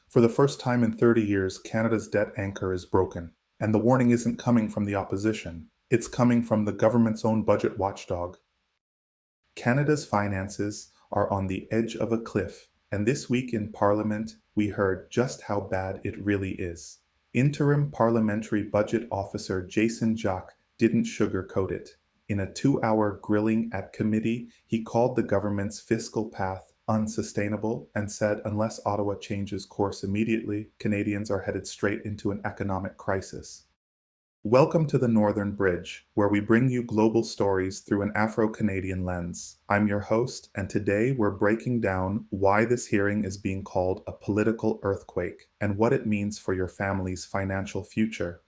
For the first time in 30 years, Canada's debt anchor is broken. And the warning isn't coming from the opposition. It's coming from the government's own budget watchdog. Canada's finances are on the edge of a cliff, and this week in Parliament, we heard just how bad it really is. Interim Parliamentary Budget Officer Jason Jacques didn't sugarcoat it. In a 2-hour grilling at committee, he called the government's fiscal path unsustainable and said unless Ottawa changes course immediately, Canadians are headed straight into an economic crisis. Welcome to the Northern Bridge, where we bring you global stories through an Afro-Canadian lens. I'm your host, and today we're breaking down why this hearing is being called a political earthquake and what it means for your family's financial future.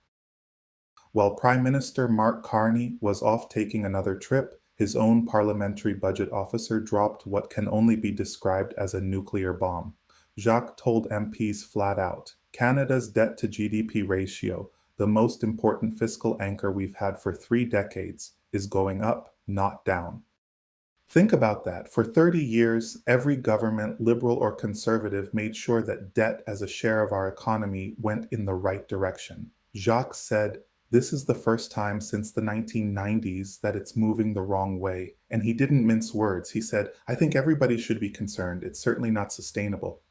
While Prime Minister Mark Carney was off taking another trip, his own Parliamentary Budget Officer dropped what can only be described as a nuclear bomb. Jacques told MPs flat out, Canada's debt-to-GDP ratio, the most important fiscal anchor we've had for 3 decades, is going up, not down. Think about that. For 30 years, every government, liberal or conservative, made sure that debt as a share of our economy went in the right direction. Jacques said, this is the first time since the 1990s that it's moving the wrong way. And he didn't mince words. He said, I think everybody should be concerned. It's certainly not sustainable.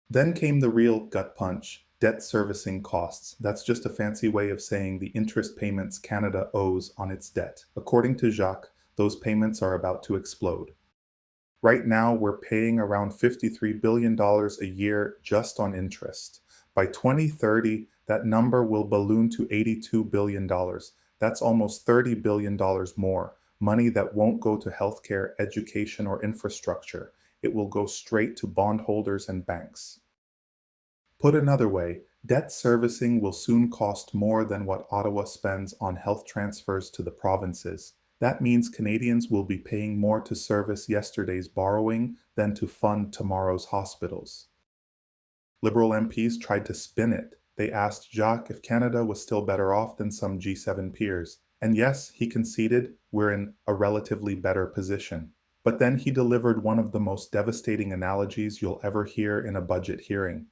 Then came the real gut punch. Debt servicing costs. That's just a fancy way of saying the interest payments Canada owes on its debt. According to Jacques, those payments are about to explode. Right now, we're paying around $53 billion a year just on interest. By 2030, that number will balloon to $82 billion. That's almost $30 billion more. Money that won't go to healthcare, education, or infrastructure. It will go straight to bondholders and banks. Put another way, debt servicing will soon cost more than what Ottawa spends on health transfers to the provinces. That means Canadians will be paying more to service yesterday's borrowing than to fund tomorrow's hospitals. Liberal MPs tried to spin it. They asked Jacques if Canada was still better off than some G7 peers. And yes, he conceded we're in a relatively better position. But then he delivered one of the most devastating analogies you'll ever hear in a budget hearing.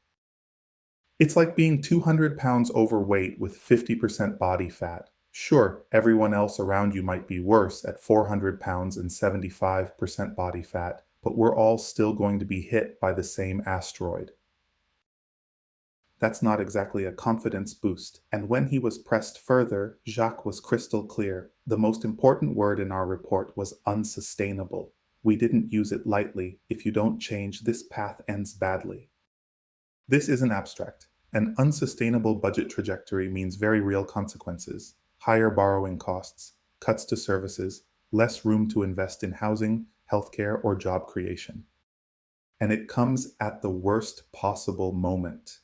It's like being 200 pounds overweight with 50% body fat. Sure, everyone else around you might be worse at 400 pounds and 75% body fat, but we're all still going to be hit by the same asteroid. That's not exactly a confidence boost, and when he was pressed further, Jacques was crystal clear. The most important word in our report was unsustainable. We didn't use it lightly. If you don't change, this path ends badly. This isn't abstract. An unsustainable budget trajectory means very real consequences. Higher borrowing costs, cuts to services, less room to invest in housing, healthcare, or job creation. And it comes at the worst possible moment.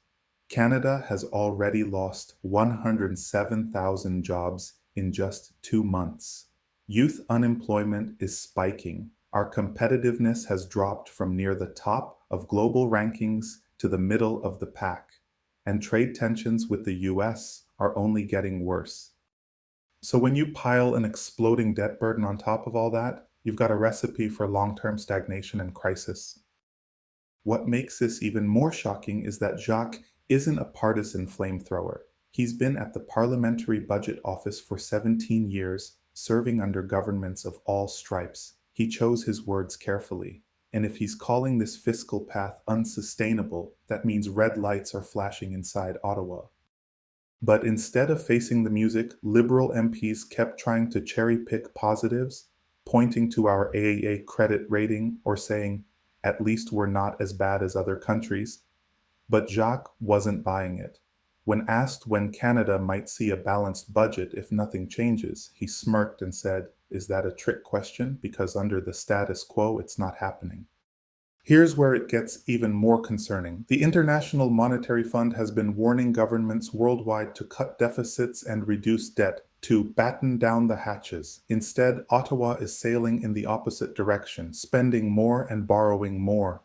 Canada has already lost 107,000 jobs in just 2 months. Youth unemployment is spiking. Our competitiveness has dropped from near the top of global rankings to the middle of the pack, and trade tensions with the US are only getting worse. So when you pile an exploding debt burden on top of all that, you've got a recipe for long-term stagnation and crisis. What makes this even more shocking is that Jacques isn't a partisan flamethrower. He's been at the Parliamentary Budget Office for 17 years, serving under governments of all stripes. He chose his words carefully. And if he's calling this fiscal path unsustainable, that means red lights are flashing inside Ottawa. But instead of facing the music, Liberal MPs kept trying to cherry-pick positives, pointing to our AAA credit rating or saying, at least we're not as bad as other countries. But Jacques wasn't buying it. When asked when Canada might see a balanced budget if nothing changes, he smirked and said, is that a trick question? Because under the status quo, it's not happening. Here's where it gets even more concerning. The International Monetary Fund has been warning governments worldwide to cut deficits and reduce debt, to batten down the hatches. Instead, Ottawa is sailing in the opposite direction, spending more and borrowing more.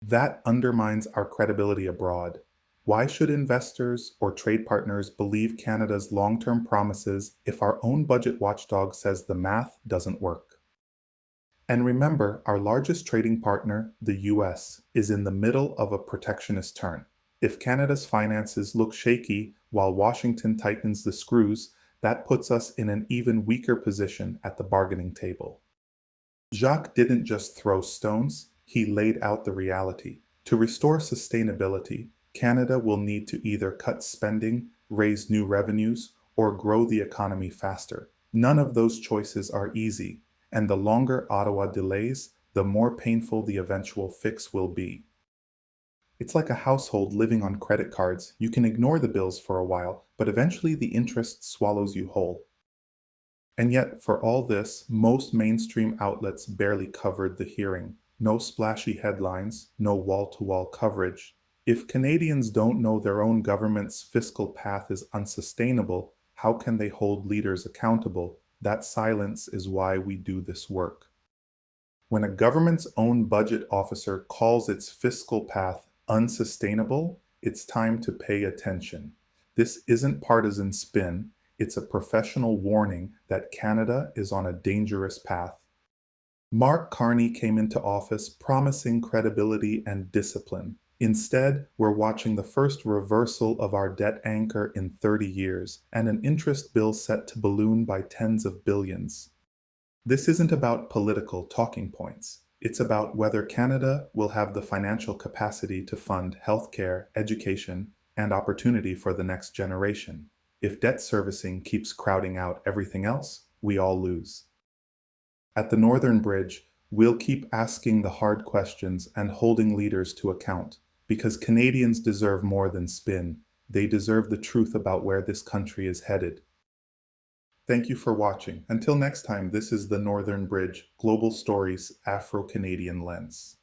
That undermines our credibility abroad. Why should investors or trade partners believe Canada's long-term promises if our own budget watchdog says the math doesn't work? And remember, our largest trading partner, the US, is in the middle of a protectionist turn. If Canada's finances look shaky while Washington tightens the screws, that puts us in an even weaker position at the bargaining table. Jacques didn't just throw stones, he laid out the reality. To restore sustainability, Canada will need to either cut spending, raise new revenues, or grow the economy faster. None of those choices are easy, and the longer Ottawa delays, the more painful the eventual fix will be. It's like a household living on credit cards. You can ignore the bills for a while, but eventually the interest swallows you whole. And yet, for all this, most mainstream outlets barely covered the hearing. No splashy headlines, no wall-to-wall coverage. If Canadians don't know their own government's fiscal path is unsustainable, how can they hold leaders accountable? That silence is why we do this work. When a government's own budget officer calls its fiscal path unsustainable, it's time to pay attention. This isn't partisan spin. It's a professional warning that Canada is on a dangerous path. Mark Carney came into office promising credibility and discipline. Instead, we're watching the first reversal of our debt anchor in 30 years and an interest bill set to balloon by tens of billions. This isn't about political talking points. It's about whether Canada will have the financial capacity to fund healthcare, education, and opportunity for the next generation. If debt servicing keeps crowding out everything else, we all lose. At the Northern Bridge, we'll keep asking the hard questions and holding leaders to account, because Canadians deserve more than spin. They deserve the truth about where this country is headed. Thank you for watching. Until next time, this is the Northern Bridge, Global Stories, Afro-Canadian Lens.